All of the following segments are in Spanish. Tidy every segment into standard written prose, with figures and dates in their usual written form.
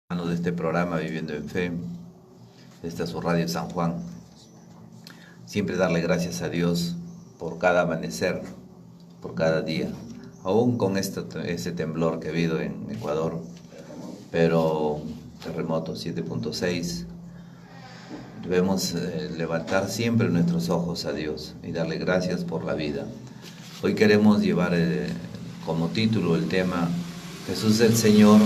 De este programa Viviendo en Fe, esta es su radio San Juan. Siempre darle gracias a Dios por cada amanecer, por cada día, aún con este temblor que ha habido en Ecuador, pero terremoto 7.6. Debemos levantar siempre nuestros ojos a Dios y darle gracias por la vida. Hoy queremos llevar como título el tema Jesús el Señor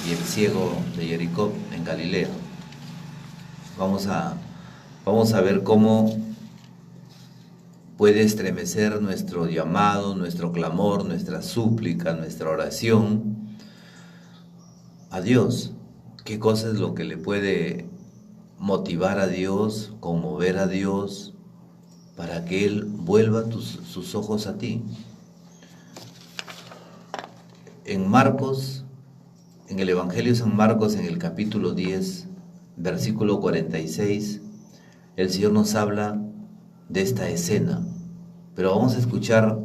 y el ciego de Jericó en Galilea. Vamos a ver cómo puede estremecer nuestro llamado, nuestro clamor, nuestra súplica, nuestra oración a Dios. ¿Qué cosa es lo que le puede motivar a Dios, conmover a Dios, para que Él vuelva sus ojos a ti? En Marcos, en el Evangelio de San Marcos, en el capítulo 10, versículo 46, el Señor nos habla de esta escena. Pero vamos a escuchar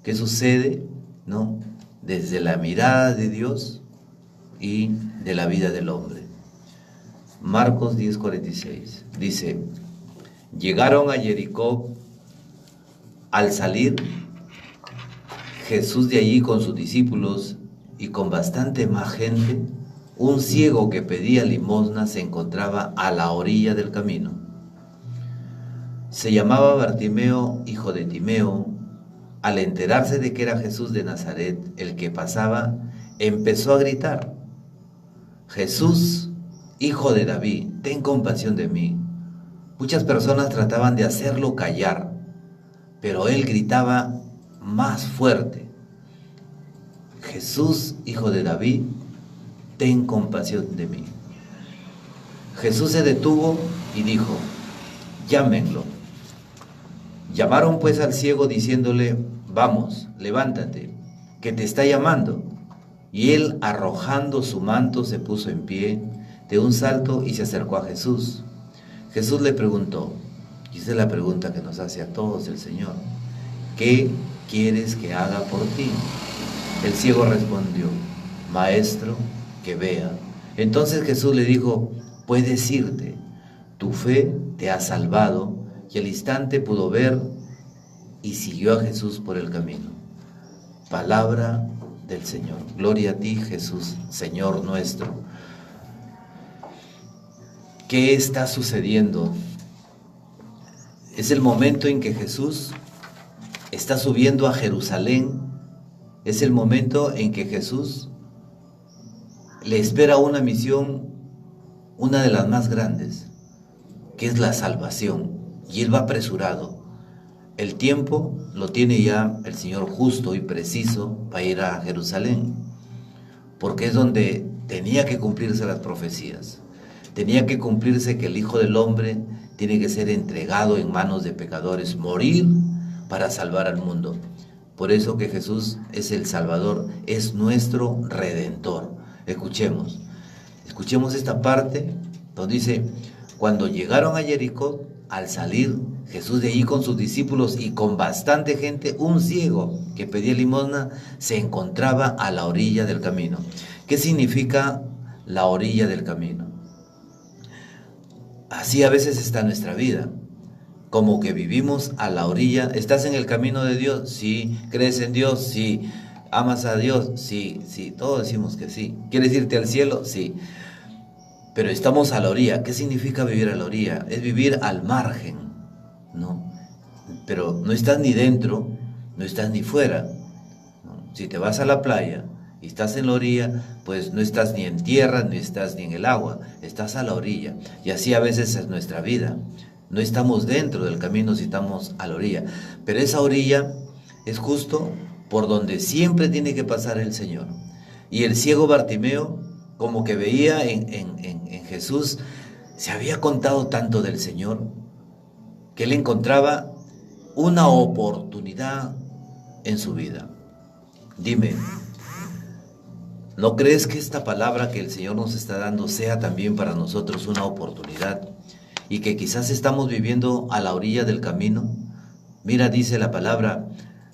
qué sucede, ¿no?, desde la mirada de Dios y de la vida del hombre. Marcos 10, 46, dice: llegaron a Jericó. Al salir Jesús de allí con sus discípulos y con bastante más gente, un ciego que pedía limosna se encontraba a la orilla del camino. Se llamaba Bartimeo, hijo de Timeo. Al enterarse de que era Jesús de Nazaret el que pasaba, empezó a gritar: Jesús, hijo de David, ten compasión de mí. Muchas personas trataban de hacerlo callar, pero él gritaba más fuerte: Jesús, hijo de David, ten compasión de mí. Jesús se detuvo y dijo: llámenlo. Llamaron pues al ciego diciéndole: vamos, levántate, que te está llamando. Y él, arrojando su manto, se puso en pie de un salto y se acercó a Jesús. Jesús le preguntó, y esa es la pregunta que nos hace a todos el Señor: ¿qué quieres que haga por ti? El ciego respondió: Maestro, que vea. Entonces Jesús le dijo: puedes irte, tu fe te ha salvado. Y al instante pudo ver y siguió a Jesús por el camino. Palabra del Señor. Gloria a ti, Jesús, Señor nuestro. ¿Qué está sucediendo? Es el momento en que Jesús está subiendo a Jerusalén. Es el momento en que Jesús le espera una misión, una de las más grandes, que es la salvación. Y él va apresurado. El tiempo lo tiene ya el Señor justo y preciso para ir a Jerusalén, porque es donde tenía que cumplirse las profecías. Tenía que cumplirse que el Hijo del Hombre tiene que ser entregado en manos de pecadores, morir para salvar al mundo. Por eso que Jesús es el Salvador, es nuestro Redentor. Escuchemos esta parte donde dice: cuando llegaron a Jericó, al salir Jesús de allí con sus discípulos y con bastante gente, un ciego que pedía limosna se encontraba a la orilla del camino. ¿Qué significa la orilla del camino? Así a veces está nuestra vida, como que vivimos a la orilla. ¿Estás en el camino de Dios? Sí. ¿Crees en Dios? Sí. ¿Amas a Dios? Sí, todos decimos que sí. ¿Quieres irte al cielo? Sí. Pero estamos a la orilla. ¿Qué significa vivir a la orilla? Es vivir al margen, ¿no? Pero no estás ni dentro, no estás ni fuera, ¿no? Si te vas a la playa y estás en la orilla, pues no estás ni en tierra, ni estás ni en el agua, estás a la orilla. Y así a veces es nuestra vida. No estamos dentro del camino, si estamos a la orilla. Pero esa orilla es justo por donde siempre tiene que pasar el Señor. Y el ciego Bartimeo, como que veía en Jesús, se había contado tanto del Señor, que él encontraba una oportunidad en su vida. Dime, ¿no crees que esta palabra que el Señor nos está dando sea también para nosotros una oportunidad? Y que quizás estamos viviendo a la orilla del camino. Mira, dice la palabra,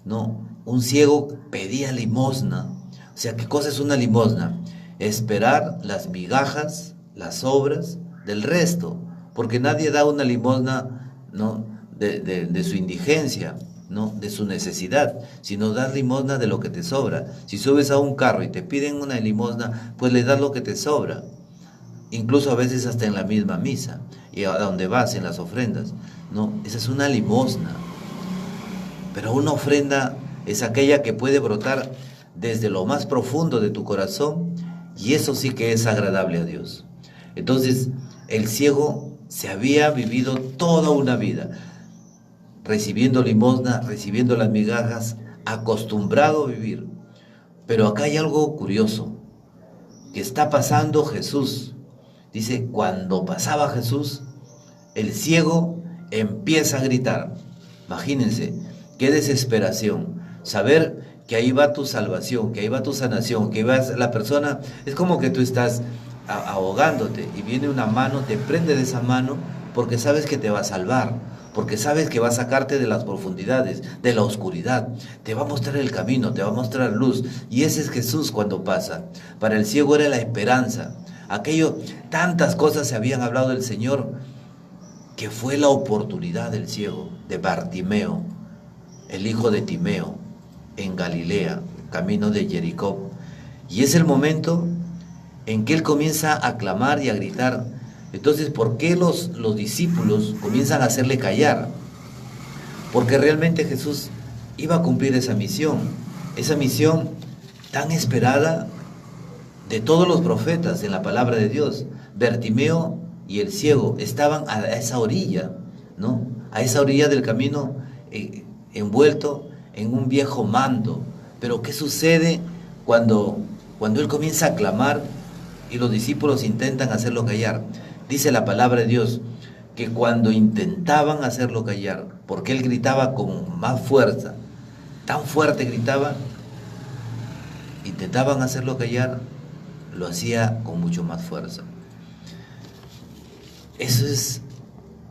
no, un ciego pedía limosna. O sea, ¿qué cosa es una limosna? esperar las migajas, las sobras del resto, porque nadie da una limosna, ¿no?, de su indigencia, ¿no?, de su necesidad, sino das limosna de lo que te sobra. Si subes a un carro y te piden una limosna, pues le das lo que te sobra, incluso a veces hasta en la misma misa, y a donde vas, en las ofrendas, ¿no? Esa es una limosna. Pero una ofrenda es aquella que puede brotar desde lo más profundo de tu corazón, y eso sí que es agradable a Dios. Entonces, el ciego se había vivido toda una vida recibiendo limosna, recibiendo las migajas, acostumbrado a vivir. Pero acá hay algo curioso, que está pasando Jesús. Dice, cuando pasaba Jesús, el ciego empieza a gritar. Imagínense, qué desesperación. Saber que ahí va tu salvación, que ahí va tu sanación, que vas la persona, es como que tú estás ahogándote y viene una mano, te prende de esa mano porque sabes que te va a salvar, porque sabes que va a sacarte de las profundidades, de la oscuridad, te va a mostrar el camino, te va a mostrar luz. Y ese es Jesús cuando pasa. Para el ciego era la esperanza. Aquello, tantas cosas se habían hablado del Señor, que fue la oportunidad del ciego, de Bartimeo, el hijo de Timeo, en Galilea, camino de Jericó. Y es el momento en que él comienza a clamar y a gritar. Entonces, ¿por qué los discípulos comienzan a hacerle callar? Porque realmente Jesús iba a cumplir esa misión tan esperada de todos los profetas en la palabra de Dios. Bartimeo y el ciego estaban a esa orilla, ¿no?, a esa orilla del camino, envuelto en un viejo manto. Pero ¿qué sucede cuando él comienza a clamar y los discípulos intentan hacerlo callar? Dice la palabra de Dios que cuando intentaban hacerlo callar, porque él gritaba con más fuerza, tan fuerte gritaba, intentaban hacerlo callar, lo hacía con mucho más fuerza. Eso es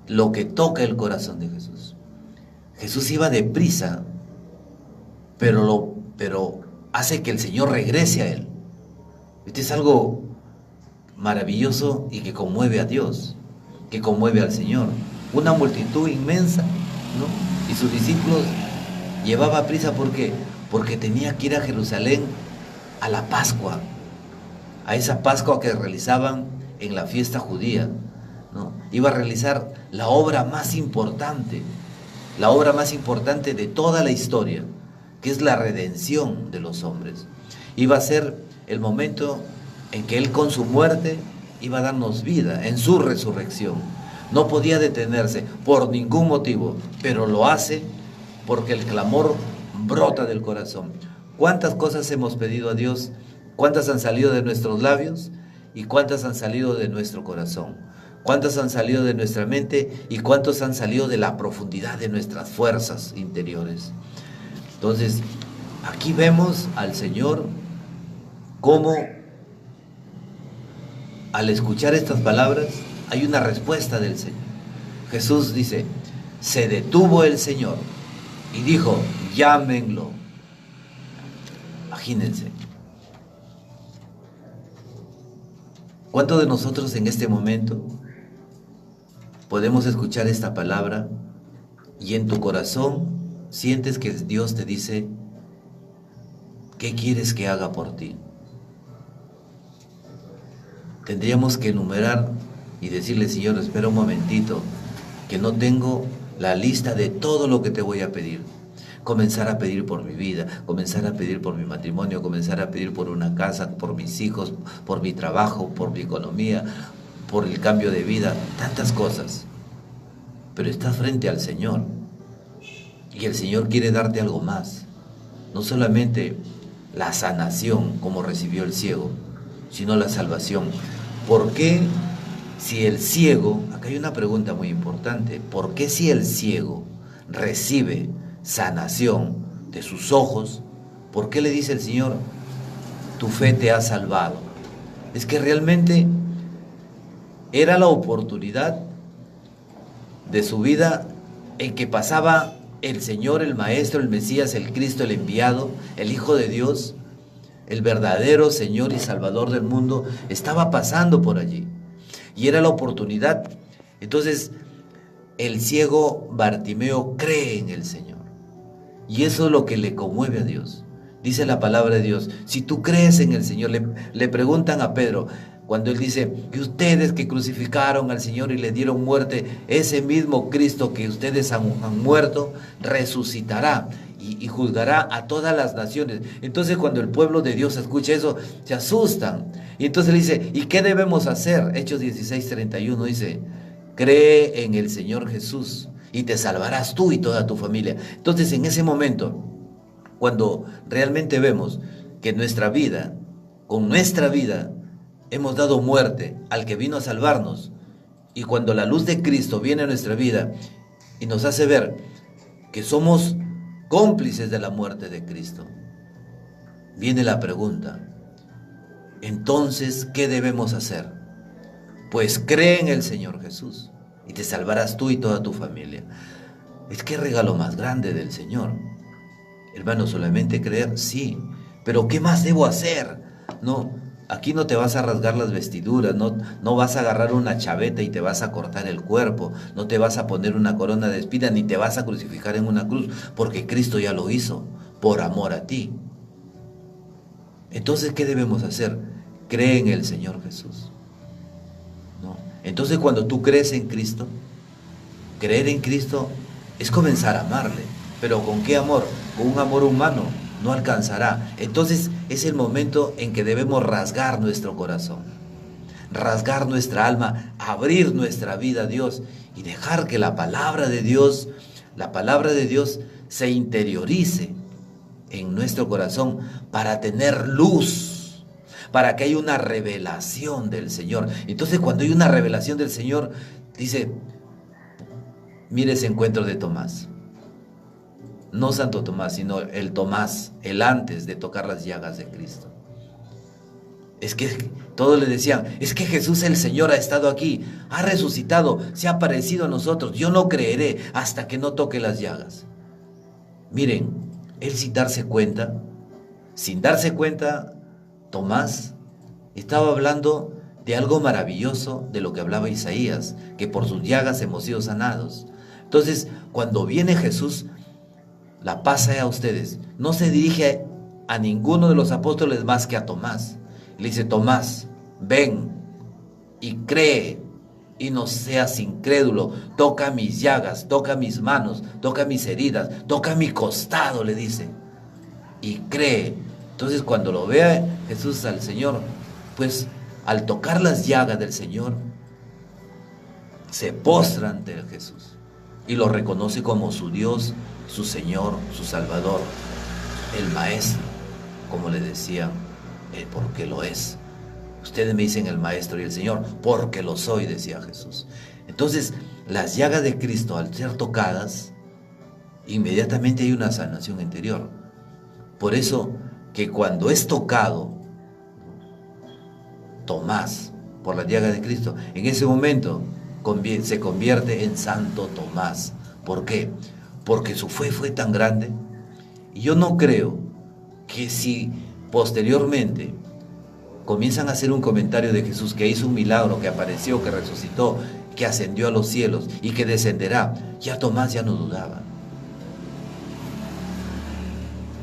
lo que toca el corazón de Jesús. Jesús iba deprisa, pero hace que el Señor regrese a él. Esto es algo maravilloso y que conmueve a Dios, que conmueve al Señor. Una multitud inmensa, ¿no?, y sus discípulos llevaba prisa. ¿Por qué? Porque tenía que ir a Jerusalén a la Pascua, a esa Pascua que realizaban en la fiesta judía, ¿no? Iba a realizar la obra más importante de toda la historia, que es la redención de los hombres. Iba a ser el momento en que Él con su muerte iba a darnos vida, en su resurrección. No podía detenerse por ningún motivo, pero lo hace porque el clamor brota del corazón. ¿Cuántas cosas hemos pedido a Dios? ¿Cuántas han salido de nuestros labios? ¿Y cuántas han salido de nuestro corazón? ¿Cuántas han salido de nuestra mente? ¿Y cuántos han salido de la profundidad de nuestras fuerzas interiores? Entonces, aquí vemos al Señor cómo al escuchar estas palabras hay una respuesta del Señor. Jesús dice, se detuvo el Señor y dijo, llámenlo. Imagínense. ¿Cuántos de nosotros en este momento podemos escuchar esta palabra y en tu corazón sientes que Dios te dice, ¿qué quieres que haga por ti? Tendríamos que enumerar y decirle, Señor, espera un momentito, que no tengo la lista de todo lo que te voy a pedir. Comenzar a pedir por mi vida, comenzar a pedir por mi matrimonio, comenzar a pedir por una casa, por mis hijos, por mi trabajo, por mi economía, por el cambio de vida, tantas cosas. Pero estás frente al Señor y el Señor quiere darte algo más. No solamente la sanación como recibió el ciego, sino la salvación. ¿Por qué si el ciego, acá hay una pregunta muy importante, ¿por qué si el ciego recibe sanación de sus ojos, por qué le dice el Señor, tu fe te ha salvado? Es que realmente era la oportunidad de su vida en que pasaba el Señor, el Maestro, el Mesías, el Cristo, el enviado, el Hijo de Dios, el verdadero Señor y Salvador del mundo, estaba pasando por allí. Y era la oportunidad. Entonces, el ciego Bartimeo cree en el Señor. Y eso es lo que le conmueve a Dios. Dice la palabra de Dios, si tú crees en el Señor, le preguntan a Pedro, cuando él dice, que ustedes que crucificaron al Señor y le dieron muerte, ese mismo Cristo que ustedes han muerto, resucitará y juzgará a todas las naciones. Entonces cuando el pueblo de Dios escucha eso, se asustan. Y entonces le dice, ¿y qué debemos hacer? Hechos 16:31 dice, cree en el Señor Jesús y te salvarás tú y toda tu familia. Entonces en ese momento, cuando realmente vemos que nuestra vida, con nuestra vida, hemos dado muerte al que vino a salvarnos, y cuando la luz de Cristo viene a nuestra vida y nos hace ver que somos cómplices de la muerte de Cristo, viene la pregunta, entonces, ¿qué debemos hacer? Pues cree en el Señor Jesús y te salvarás tú y toda tu familia. Es que regalo más grande del Señor. Hermano, solamente creer, sí, pero ¿qué más debo hacer? No, aquí no te vas a rasgar las vestiduras, no vas a agarrar una chaveta y te vas a cortar el cuerpo, no te vas a poner una corona de espinas, ni te vas a crucificar en una cruz, porque Cristo ya lo hizo, por amor a ti. Entonces, ¿qué debemos hacer? Cree en el Señor Jesús, ¿no? Entonces, cuando tú crees en Cristo, creer en Cristo es comenzar a amarle. ¿Pero con qué amor? Con un amor humano no alcanzará. Entonces es el momento en que debemos rasgar nuestro corazón, rasgar nuestra alma, abrir nuestra vida a Dios y dejar que la palabra de Dios se interiorice en nuestro corazón para tener luz, para que haya una revelación del Señor. Entonces cuando hay una revelación del Señor, dice, mire ese encuentro de Tomás. No Santo Tomás, sino el Tomás, el antes de tocar las llagas de Cristo. Es que todos le decían, es que Jesús el Señor ha estado aquí, ha resucitado, se ha aparecido a nosotros, yo no creeré hasta que no toque las llagas. Miren, él sin darse cuenta, Tomás estaba hablando de algo maravilloso de lo que hablaba Isaías, que por sus llagas hemos sido sanados. Entonces, cuando viene Jesús, la paz sea a ustedes, no se dirige a ninguno de los apóstoles más que a Tomás. Le dice, Tomás, ven y cree y no seas incrédulo, toca mis llagas, toca mis manos, toca mis heridas, toca mi costado, le dice, y cree. Entonces cuando lo vea Jesús al Señor, pues al tocar las llagas del Señor, se postra ante Jesús y lo reconoce como su Dios, su Señor, su Salvador, el Maestro, como le decían, porque lo es. Ustedes me dicen el Maestro y el Señor, porque lo soy, decía Jesús. Entonces, las llagas de Cristo, al ser tocadas, inmediatamente hay una sanación interior. Por eso, que cuando es tocado Tomás por la llaga de Cristo, en ese momento se convierte en Santo Tomás. ¿Por qué? Porque su fe fue tan grande. Y yo no creo que si posteriormente comienzan a hacer un comentario de Jesús, que hizo un milagro, que apareció, que resucitó, que ascendió a los cielos y que descenderá, ya Tomás ya no dudaba.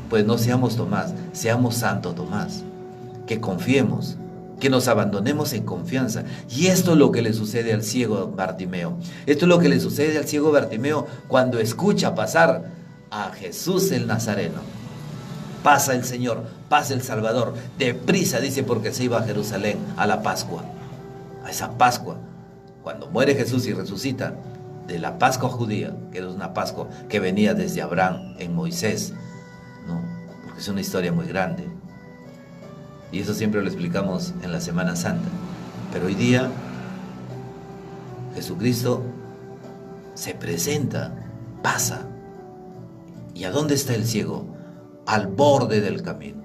Pues no seamos Tomás, seamos Santo Tomás, que confiemos, que nos abandonemos en confianza. Y esto es lo que le sucede al ciego Bartimeo. Esto es lo que le sucede al ciego Bartimeo cuando escucha pasar a Jesús el Nazareno. Pasa el Señor, pasa el Salvador, deprisa, dice, porque se iba a Jerusalén a la Pascua, a esa Pascua, cuando muere Jesús y resucita, de la Pascua judía, que era una Pascua que venía desde Abraham en Moisés, ¿no? Porque es una historia muy grande. Y eso siempre lo explicamos en la Semana Santa. Pero hoy día Jesucristo se presenta, pasa. ¿Y a dónde está el ciego? Al borde del camino.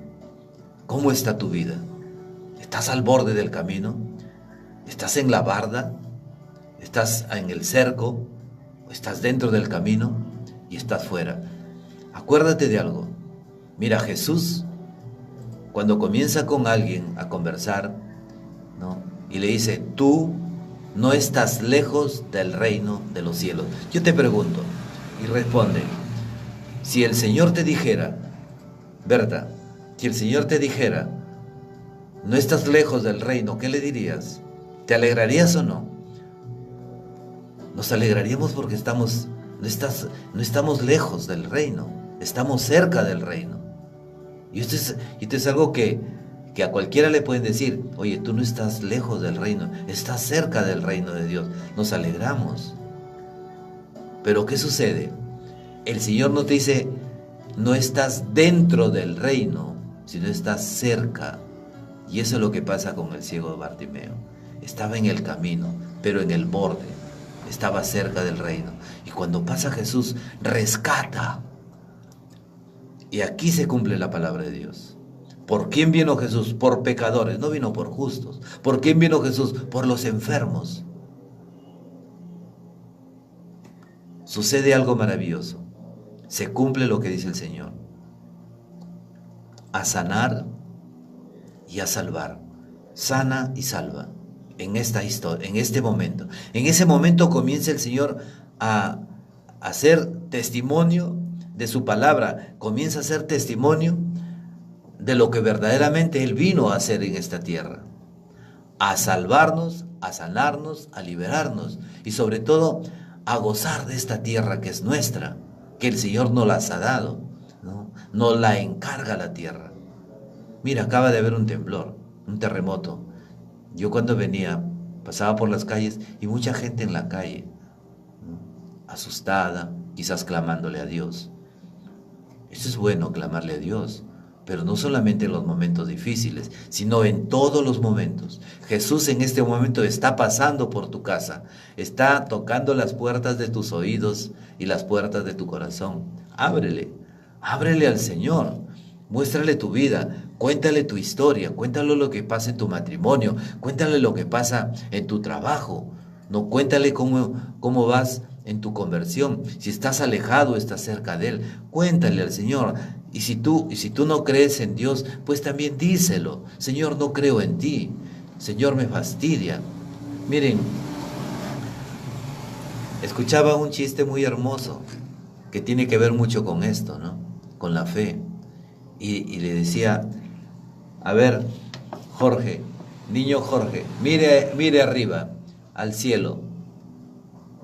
¿Cómo está tu vida? ¿Estás al borde del camino? ¿Estás en la barda? ¿Estás en el cerco? ¿O estás dentro del camino y estás fuera? Acuérdate de algo. Mira, Jesús cuando comienza con alguien a conversar, ¿no? Y le dice, tú no estás lejos del reino de los cielos. Yo te pregunto, y responde, si el Señor te dijera, Berta, si el Señor te dijera, no estás lejos del reino, ¿qué le dirías? ¿Te alegrarías o no? Nos alegraríamos porque no estamos lejos del reino, estamos cerca del reino. Y esto es algo que a cualquiera le pueden decir, oye, tú no estás lejos del reino, estás cerca del reino de Dios. Nos alegramos. Pero ¿qué sucede? El Señor no te dice, no estás dentro del reino, sino estás cerca. Y eso es lo que pasa con el ciego Bartimeo. Estaba en el camino, pero en el borde. Estaba cerca del reino. Y cuando pasa Jesús, rescata. Y aquí se cumple la palabra de Dios. ¿Por quién vino Jesús? Por pecadores, no vino por justos. ¿Por quién vino Jesús? Por los enfermos. Sucede algo maravilloso. Se cumple lo que dice el Señor. A sanar y a salvar. Sana y salva. En esta historia, en este momento. En ese momento comienza el Señor a hacer testimonio de su palabra. Comienza a hacer testimonio de lo que verdaderamente Él vino a hacer en esta tierra. A salvarnos, a sanarnos, a liberarnos. Y sobre todo, a gozar de esta tierra que es nuestra. Que el Señor nos las ha dado, ¿no? Nos la encarga la tierra. Mira, acaba de haber un temblor, un terremoto. Yo cuando venía, pasaba por las calles y mucha gente en la calle, ¿no? Asustada, quizás clamándole a Dios. Eso es bueno, clamarle a Dios, pero no solamente en los momentos difíciles, sino en todos los momentos. Jesús en este momento está pasando por tu casa, está tocando las puertas de tus oídos y las puertas de tu corazón. Ábrele al Señor, muéstrale tu vida, cuéntale tu historia, cuéntale lo que pasa en tu matrimonio, cuéntale lo que pasa en tu trabajo, no, cuéntale cómo vas en tu conversión, si estás alejado, estás cerca de Él, cuéntale al Señor. Y si tú no crees en Dios, pues también díselo, Señor, no creo en ti, Señor, me fastidia. Miren, escuchaba un chiste muy hermoso que tiene que ver mucho con esto, ¿no? Con la fe. Y le decía, a ver, Jorge, niño Jorge, mire arriba, al cielo.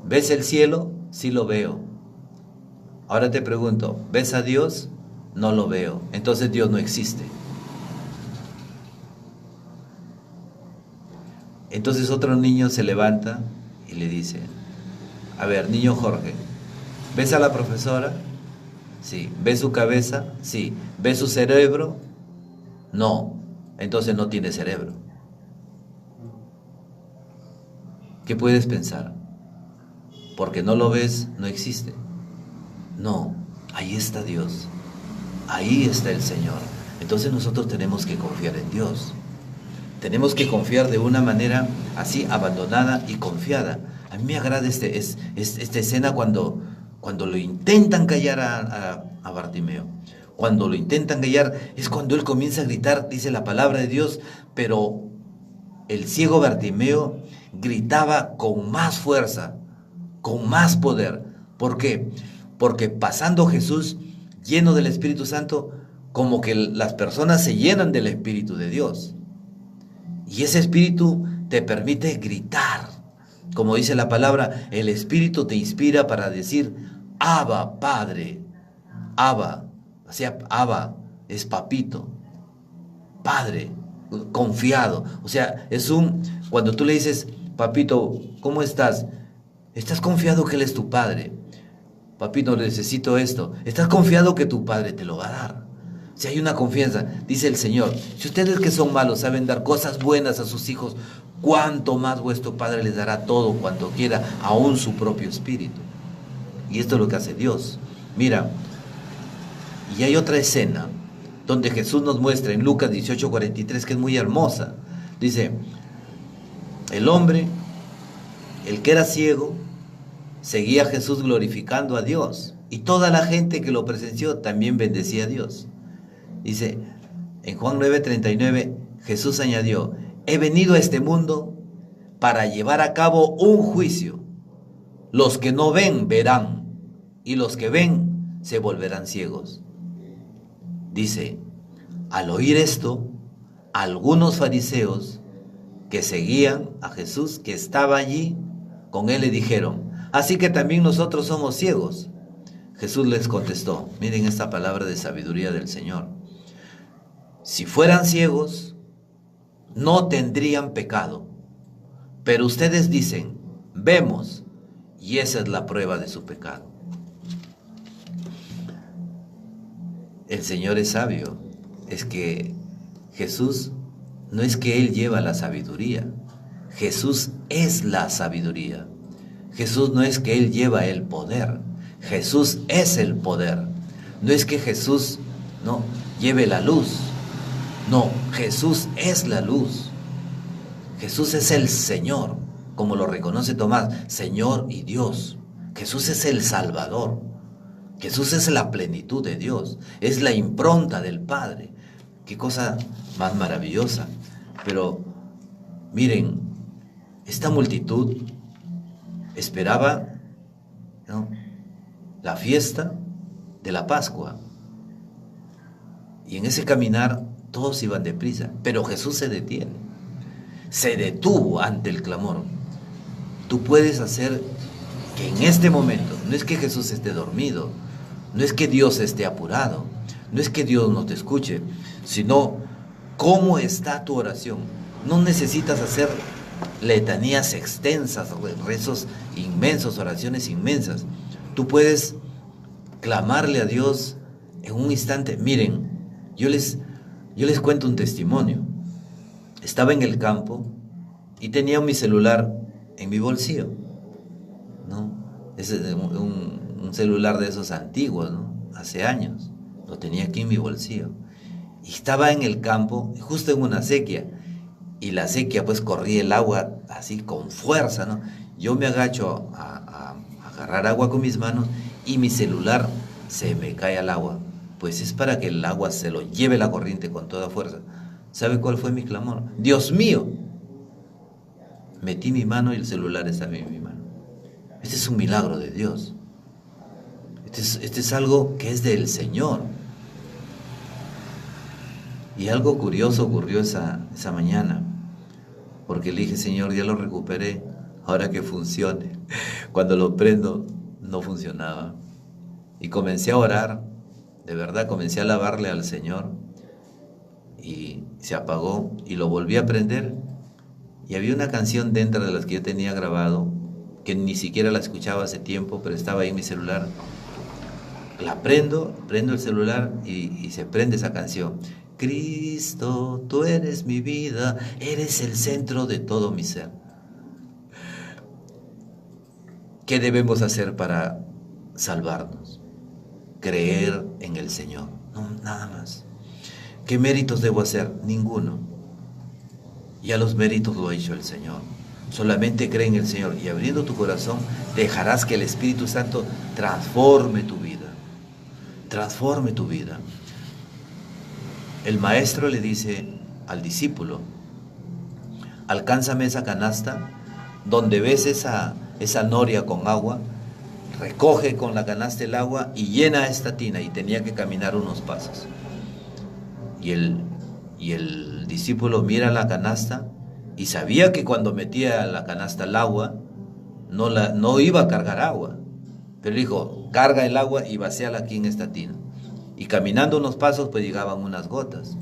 ¿Ves el cielo? Sí lo veo. Ahora te pregunto, ¿ves a Dios? No lo veo. Entonces Dios no existe. Entonces otro niño se levanta y le dice, a ver, niño Jorge, ¿ves a la profesora? Sí. ¿Ves su cabeza? Sí. ¿Ves su cerebro? No. Entonces no tiene cerebro. ¿Qué puedes pensar? Porque no lo ves, no existe. No, ahí está Dios. Ahí está el Señor. Entonces nosotros tenemos que confiar en Dios. Tenemos que confiar de una manera así abandonada y confiada. A mí me agrada esta escena cuando lo intentan callar a Bartimeo. Cuando lo intentan callar es cuando él comienza a gritar, dice la palabra de Dios, pero el ciego Bartimeo gritaba con más fuerza, con más poder. ¿Por qué? Porque pasando Jesús, lleno del Espíritu Santo, como que las personas se llenan del Espíritu de Dios. Y ese Espíritu te permite gritar. Como dice la palabra, el Espíritu te inspira para decir, Abba, Padre. Abba, o sea, Abba es papito. Padre, confiado. O sea, cuando tú le dices, papito, ¿cómo estás? Estás confiado que Él es tu Padre. Papito, necesito esto. Estás confiado que tu Padre te lo va a dar. Si hay una confianza, dice el Señor, si ustedes que son malos saben dar cosas buenas a sus hijos, cuánto más vuestro Padre les dará todo cuanto quiera, aún su propio espíritu. Y esto es lo que hace Dios. Mira, y hay otra escena donde Jesús nos muestra en Lucas 18:43, que es muy hermosa. Dice, el hombre, el que era ciego, seguía a Jesús glorificando a Dios. Y toda la gente que lo presenció también bendecía a Dios. Dice, En Juan 9:39, Jesús añadió: he venido a este mundo para llevar a cabo un juicio. Los que no ven, verán, y los que ven, se volverán ciegos. Dice, al oír esto, algunos fariseos que seguían a Jesús, que estaba allí con él, le dijeron: así que también nosotros somos ciegos. Jesús les contestó, miren esta palabra de sabiduría del Señor: si fueran ciegos, no tendrían pecado, pero ustedes dicen, vemos, y esa es la prueba de su pecado. El Señor es sabio. Es que Jesús no es que Él lleva la sabiduría. Jesús es la sabiduría. Jesús no es que Él lleva el poder. Jesús es el poder. No es que Jesús no lleve la luz. No, Jesús es la luz. Jesús es el Señor, como lo reconoce Tomás, Señor y Dios. Jesús es el Salvador. Jesús es la plenitud de Dios, es la impronta del Padre. Qué cosa más maravillosa. Pero miren, esta multitud esperaba, ¿no?, la fiesta de la Pascua. Y en ese caminar todos iban deprisa, pero Jesús se detiene. Se detuvo ante el clamor. Tú puedes hacer que en este momento, no es que Jesús esté dormido, no es que Dios esté apurado, no es que Dios no te escuche, sino cómo está tu oración. No necesitas hacer letanías extensas, rezos inmensos, oraciones inmensas. Tú puedes clamarle a Dios en un instante. Miren, yo les cuento un testimonio. Estaba en el campo y tenía mi celular en mi bolsillo, ¿no? Es un celular de esos antiguos, ¿no? Hace años. Lo tenía aquí en mi bolsillo. Y estaba en el campo, justo en una sequía. Y la sequía, pues, corría el agua así con fuerza, ¿no? Yo me agacho a agarrar agua con mis manos y mi celular se me cae al agua. Pues es para que el agua se lo lleve la corriente con toda fuerza. ¿Sabe cuál fue mi clamor? Dios mío. Metí mi mano y el celular estaba en mi mano. Este es un milagro de Dios. Este es algo que es del Señor. Y algo curioso ocurrió esa mañana. Porque le dije, Señor, ya lo recuperé, ahora que funcione. Cuando lo prendo, no funcionaba. Y comencé a orar, de verdad, comencé a alabarle al Señor. Y se apagó y lo volví a prender. Y había una canción dentro de las que yo tenía grabado, que ni siquiera la escuchaba hace tiempo, pero estaba ahí en mi celular. La prendo el celular y se prende esa canción. Cristo, tú eres mi vida, eres el centro de todo mi ser. ¿Qué debemos hacer para salvarnos? Creer en el Señor, no, nada más. ¿Qué méritos debo hacer? Ninguno. Ya los méritos lo ha hecho el Señor. Solamente cree en el Señor y abriendo tu corazón dejarás que el Espíritu Santo transforme tu vida. Transforme tu vida. El maestro le dice al discípulo: alcánzame esa canasta donde ves esa noria con agua, recoge con la canasta el agua y llena esta tina. Y tenía que caminar unos pasos. Y el discípulo mira la canasta y sabía que cuando metía la canasta el agua no iba a cargar agua, pero dijo, carga el agua y vacíala aquí en esta tina. Y caminando unos pasos pues llegaban unas gotas.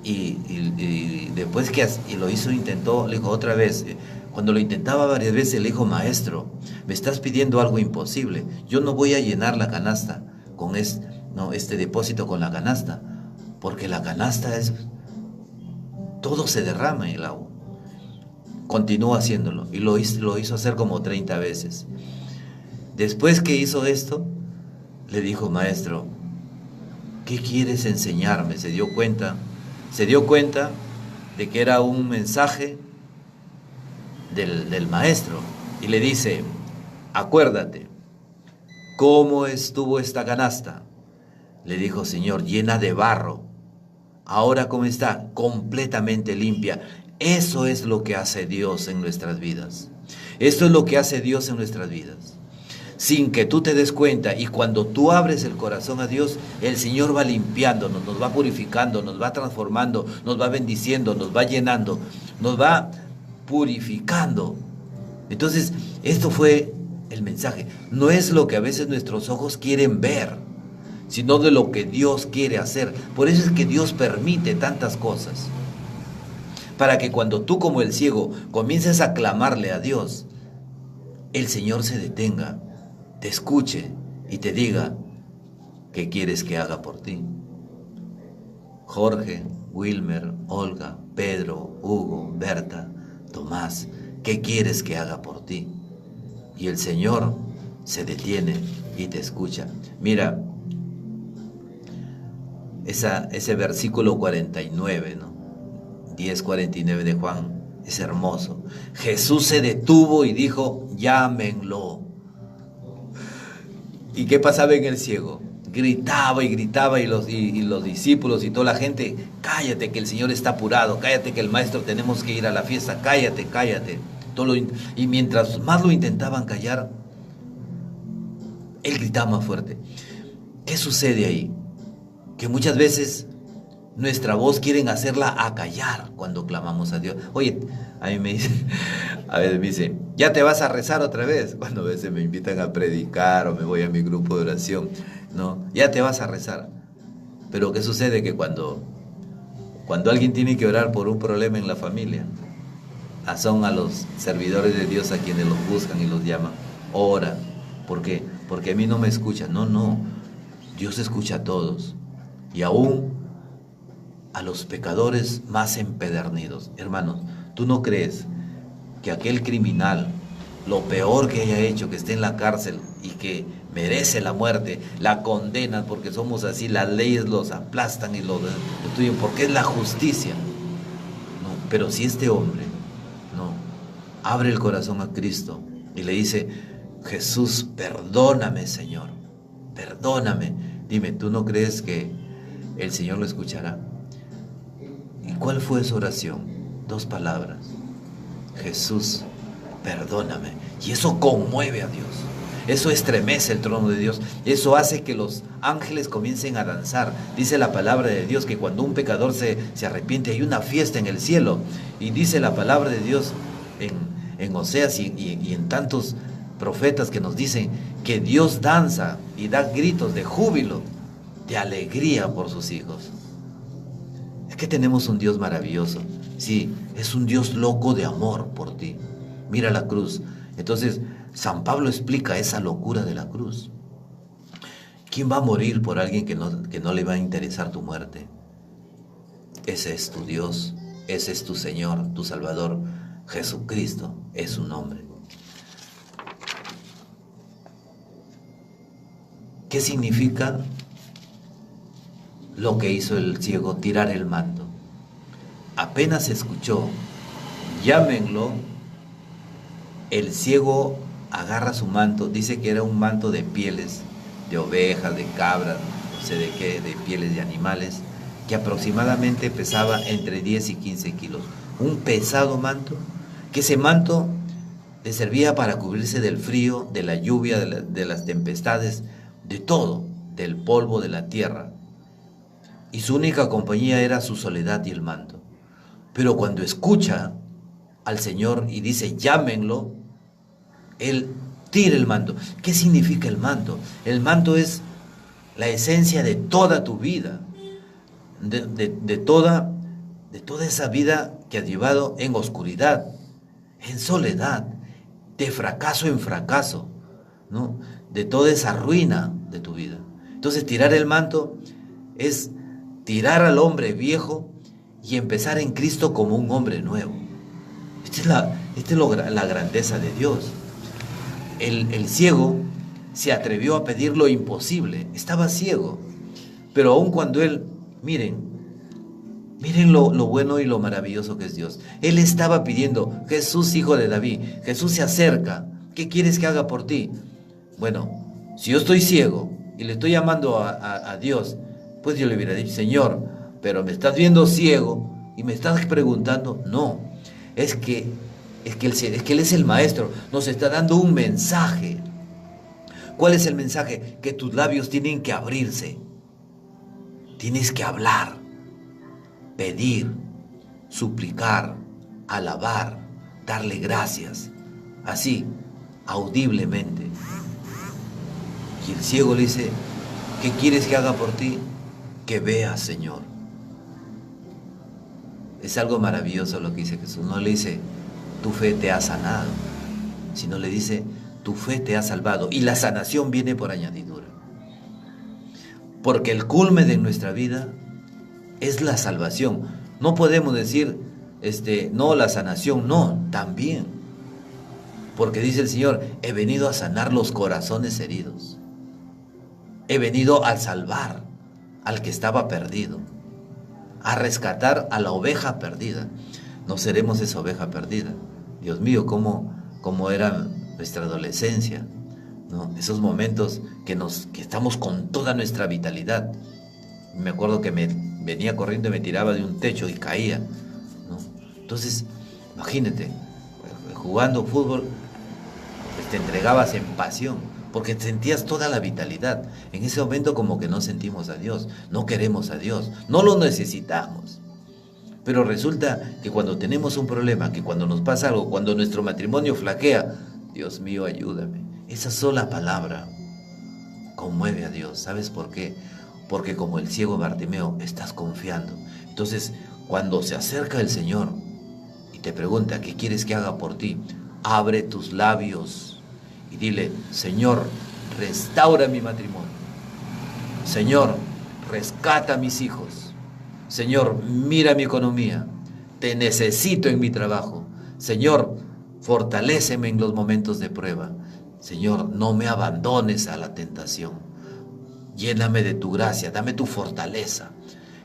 Y después que lo hizo, intentó, le dijo otra vez. Cuando lo intentaba varias veces le dijo, maestro, me estás pidiendo algo imposible. Yo no voy a llenar la canasta con este depósito con la canasta, porque la canasta todo se derrama en el agua. Continuó haciéndolo y lo hizo hacer como 30 veces. Después que hizo esto, le dijo, maestro, ¿qué quieres enseñarme? Se dio cuenta de que era un mensaje del maestro. Y le dice, acuérdate, ¿cómo estuvo esta canasta? Le dijo, Señor, llena de barro. ahora ¿cómo está? Completamente limpia. Eso es lo que hace Dios en nuestras vidas. Esto es lo que hace Dios en nuestras vidas. Sin que tú te des cuenta, y cuando tú abres el corazón a Dios, el Señor va limpiándonos, nos va purificando, nos va transformando, nos va bendiciendo, nos va llenando, nos va purificando. Entonces, esto fue el mensaje. No es lo que a veces nuestros ojos quieren ver, sino de lo que Dios quiere hacer. Por eso es que Dios permite tantas cosas. Para que cuando tú, como el ciego, comiences a clamarle a Dios, el Señor se detenga, te escuche y te diga qué quieres que haga por ti. Jorge, Wilmer, Olga, Pedro, Hugo, Berta, Tomás, ¿qué quieres que haga por ti? Y el Señor se detiene y te escucha. Mira, ese versículo 49, ¿no? 10:49 de Juan, es hermoso. Jesús se detuvo y dijo, llámenlo. ¿Y qué pasaba en el ciego? Gritaba y gritaba, y los discípulos y toda la gente, cállate que el Señor está apurado, cállate que el maestro tenemos que ir a la fiesta, cállate, cállate. Y mientras más lo intentaban callar, él gritaba más fuerte. ¿Qué sucede ahí? Que muchas veces nuestra voz quieren hacerla acallar cuando clamamos a Dios. Oye, a veces me dice, ¿ya te vas a rezar otra vez? Cuando a veces me invitan a predicar o me voy a mi grupo de oración, ¿no? Ya te vas a rezar. Pero ¿qué sucede? Que cuando alguien tiene que orar por un problema en la familia, son a los servidores de Dios a quienes los buscan y los llaman. Ora. ¿Por qué? Porque a mí no me escuchan. No. Dios escucha a todos. Y aún a los pecadores más empedernidos. Hermanos, ¿tú no crees que aquel criminal, lo peor que haya hecho, que esté en la cárcel y que merece la muerte, la condenan porque somos así, las leyes los aplastan y lo destruyen porque es la justicia? No, pero si este hombre abre el corazón a Cristo y le dice, Jesús, perdóname, Señor, perdóname. Dime, ¿tú no crees que el Señor lo escuchará? ¿Y cuál fue su oración? 2 palabras. Jesús, perdóname. Y eso conmueve a Dios. Eso estremece el trono de Dios. Eso hace que los ángeles comiencen a danzar. Dice la palabra de Dios que cuando un pecador se arrepiente, hay una fiesta en el cielo. Y dice la palabra de Dios en Oseas y en tantos profetas que nos dicen que Dios danza y da gritos de júbilo, de alegría por sus hijos. Es que tenemos un Dios maravilloso. Sí, es un Dios loco de amor por ti. Mira la cruz. Entonces, San Pablo explica esa locura de la cruz. ¿Quién va a morir por alguien que no le va a interesar tu muerte? Ese es tu Dios, ese es tu Señor, tu Salvador. Jesucristo es su nombre. ¿Qué significa lo que hizo el ciego? Tirar el manto. Apenas escuchó, llámenlo, el ciego agarra su manto. Dice que era un manto de pieles, de ovejas, de cabras, no sé de qué, de pieles de animales, que aproximadamente pesaba entre 10 y 15 kilos. Un pesado manto, que ese manto le servía para cubrirse del frío, de la lluvia, de las tempestades, de todo, del polvo de la tierra. Y su única compañía era su soledad y el manto. Pero cuando escucha al Señor y dice, llámenlo, él tira el manto. ¿Qué significa el manto? El manto es la esencia de toda tu vida, de toda esa vida que has llevado en oscuridad, en soledad, de fracaso en fracaso, ¿no? De toda esa ruina de tu vida. Entonces, tirar el manto es tirar al hombre viejo y empezar en Cristo como un hombre nuevo. Esta es la grandeza de Dios. El ciego se atrevió a pedir lo imposible. Estaba ciego, pero aun cuando él, miren lo bueno y lo maravilloso que es Dios. Él estaba pidiendo, Jesús, hijo de David, Jesús se acerca, ¿qué quieres que haga por ti? Bueno, si yo estoy ciego y le estoy llamando a Dios, pues yo le hubiera dicho, Señor, pero me estás viendo ciego y me estás preguntando. No, es que Él es el maestro, nos está dando un mensaje. ¿Cuál es el mensaje? Que tus labios tienen que abrirse, tienes que hablar, pedir, suplicar, alabar, darle gracias, así, audiblemente. Y el ciego le dice: ¿qué quieres que haga por ti? Que veas, Señor. Es algo maravilloso lo que dice Jesús. No le dice: tu fe te ha sanado, sino le dice: tu fe te ha salvado. Y la sanación viene por añadidura. Porque el culmen de nuestra vida es la salvación. No podemos decir, no, la sanación, no, también. Porque dice el Señor: he venido a sanar los corazones heridos. He venido a salvar al que estaba perdido, a rescatar a la oveja perdida. No seremos esa oveja perdida. Dios mío, cómo era nuestra adolescencia, ¿no? Esos momentos que estamos con toda nuestra vitalidad. Me acuerdo que me venía corriendo y me tiraba de un techo y caía, ¿no? Entonces, imagínate, jugando fútbol, pues te entregabas en pasión, porque sentías toda la vitalidad. En ese momento como que no sentimos a Dios, no queremos a Dios, no lo necesitamos. Pero resulta que cuando tenemos un problema, que cuando nos pasa algo, cuando nuestro matrimonio flaquea, Dios mío, ayúdame. Esa sola palabra conmueve a Dios. ¿Sabes por qué? Porque como el ciego Bartimeo, estás confiando. Entonces, cuando se acerca el Señor y te pregunta: ¿qué quieres que haga por ti? Abre tus labios y dile: Señor, restaura mi matrimonio. Señor, rescata a mis hijos. Señor, mira mi economía. Te necesito en mi trabajo. Señor, fortaléceme en los momentos de prueba. Señor, no me abandones a la tentación. Lléname de tu gracia, dame tu fortaleza.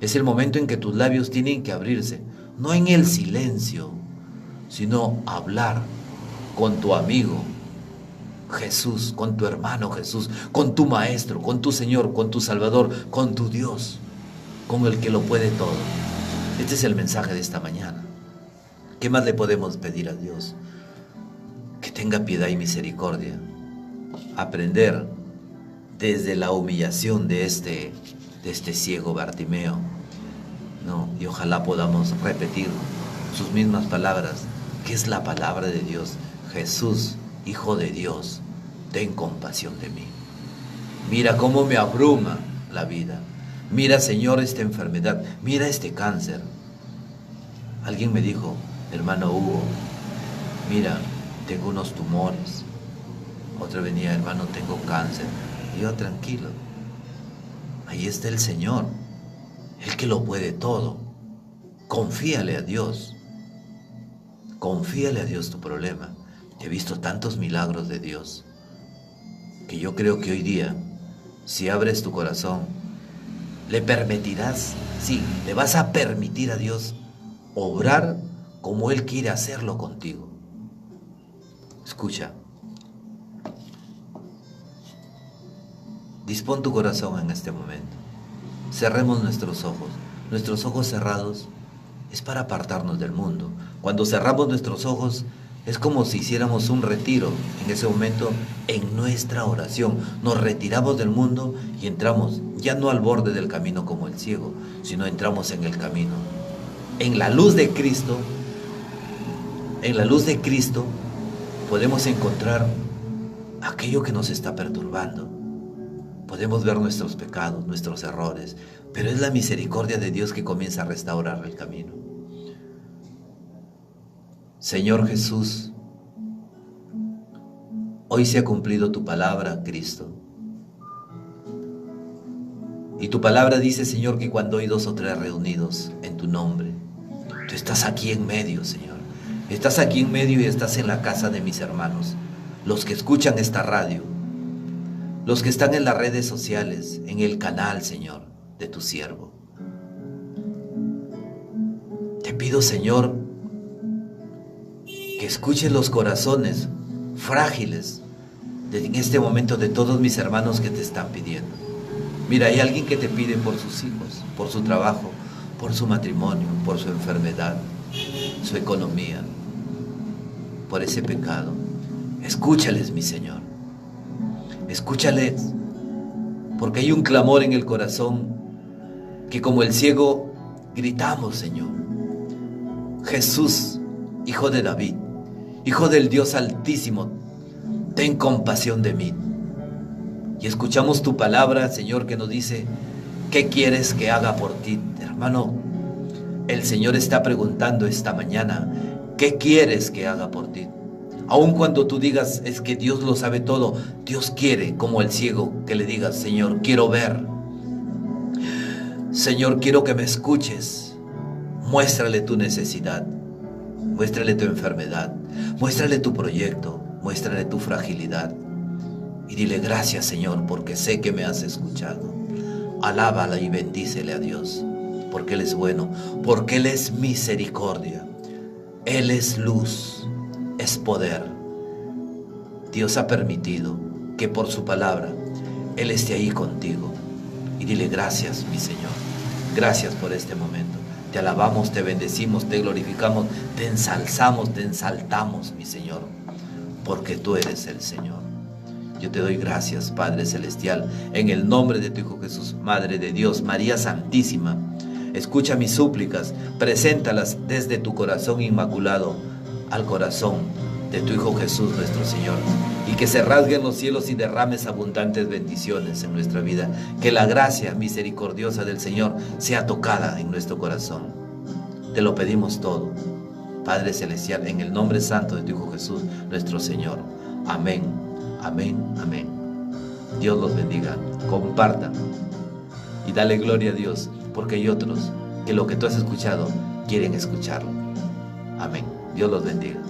Es el momento en que tus labios tienen que abrirse, no en el silencio, sino hablar con tu amigo Jesús, con tu hermano Jesús, con tu maestro, con tu Señor, con tu Salvador, con tu Dios, con el que lo puede todo. Este es el mensaje de esta mañana. ¿Qué más le podemos pedir a Dios? Que tenga piedad y misericordia. Aprender desde la humillación de este ciego Bartimeo, ¿no? Y ojalá podamos repetir sus mismas palabras, que es la palabra de Dios. Jesús, Hijo de Dios, ten compasión de mí. Mira cómo me abruma la vida. Mira, Señor, esta enfermedad. Mira este cáncer. Alguien me dijo: hermano Hugo, mira, tengo unos tumores. Otro venía: hermano, tengo cáncer. Y yo: tranquilo, ahí está el Señor, el que lo puede todo. Confíale a Dios. Confíale a Dios tu problema. He visto tantos milagros de Dios que yo creo que hoy día, si abres tu corazón, le permitirás, sí, le vas a permitir a Dios obrar como Él quiere hacerlo contigo. Escucha, dispón tu corazón en este momento. Cerremos nuestros ojos. Nuestros ojos cerrados es para apartarnos del mundo. Cuando cerramos nuestros ojos, es como si hiciéramos un retiro. En ese momento, en nuestra oración, nos retiramos del mundo y entramos ya no al borde del camino como el ciego, sino entramos en el camino. En la luz de Cristo, podemos encontrar aquello que nos está perturbando. Podemos ver nuestros pecados, nuestros errores, pero es la misericordia de Dios que comienza a restaurar el camino. Señor Jesús, hoy se ha cumplido tu palabra, Cristo. Y tu palabra dice, Señor, que cuando hay 2 o 3 reunidos en tu nombre, tú estás aquí en medio, Señor. Estás aquí en medio y estás en la casa de mis hermanos, los que escuchan esta radio, los que están en las redes sociales, en el canal, Señor, de tu siervo. Te pido, Señor, que escuches los corazones frágiles en este momento de todos mis hermanos que te están pidiendo. Mira, hay alguien que te pide por sus hijos, por su trabajo, por su matrimonio, por su enfermedad, su economía, por ese pecado. Escúchales, mi Señor. Escúchales, porque hay un clamor en el corazón que como el ciego gritamos, Señor. Jesús, Hijo de David, Hijo del Dios Altísimo, ten compasión de mí. Y escuchamos tu palabra, Señor, que nos dice, ¿qué quieres que haga por ti? Hermano, el Señor está preguntando esta mañana, ¿qué quieres que haga por ti? Aun cuando tú digas, es que Dios lo sabe todo, Dios quiere, como el ciego, que le digas, Señor, quiero ver. Señor, quiero que me escuches. Muéstrale tu necesidad, muéstrale tu enfermedad, muéstrale tu proyecto, muéstrale tu fragilidad. Y dile, gracias, Señor, porque sé que me has escuchado. Alábala y bendícele a Dios, porque Él es bueno, porque Él es misericordia. Él es luz, es poder. Dios ha permitido que por su palabra Él esté ahí contigo. Y dile, gracias, mi Señor. Gracias por este momento. Te alabamos, te bendecimos, te glorificamos, te ensalzamos, te ensaltamos, mi Señor, porque tú eres el Señor. Yo te doy gracias, Padre Celestial, en el nombre de tu Hijo Jesús, Madre de Dios, María Santísima. Escucha mis súplicas, preséntalas desde tu corazón inmaculado al corazón de tu Hijo Jesús, nuestro Señor. Y que se rasguen los cielos y derrames abundantes bendiciones en nuestra vida. Que la gracia misericordiosa del Señor sea tocada en nuestro corazón. Te lo pedimos todo, Padre Celestial, en el nombre santo de tu Hijo Jesús, nuestro Señor. Amén, amén, amén. Dios los bendiga. Compartan y dale gloria a Dios, porque hay otros que lo que tú has escuchado quieren escucharlo. Amén. Dios los bendiga.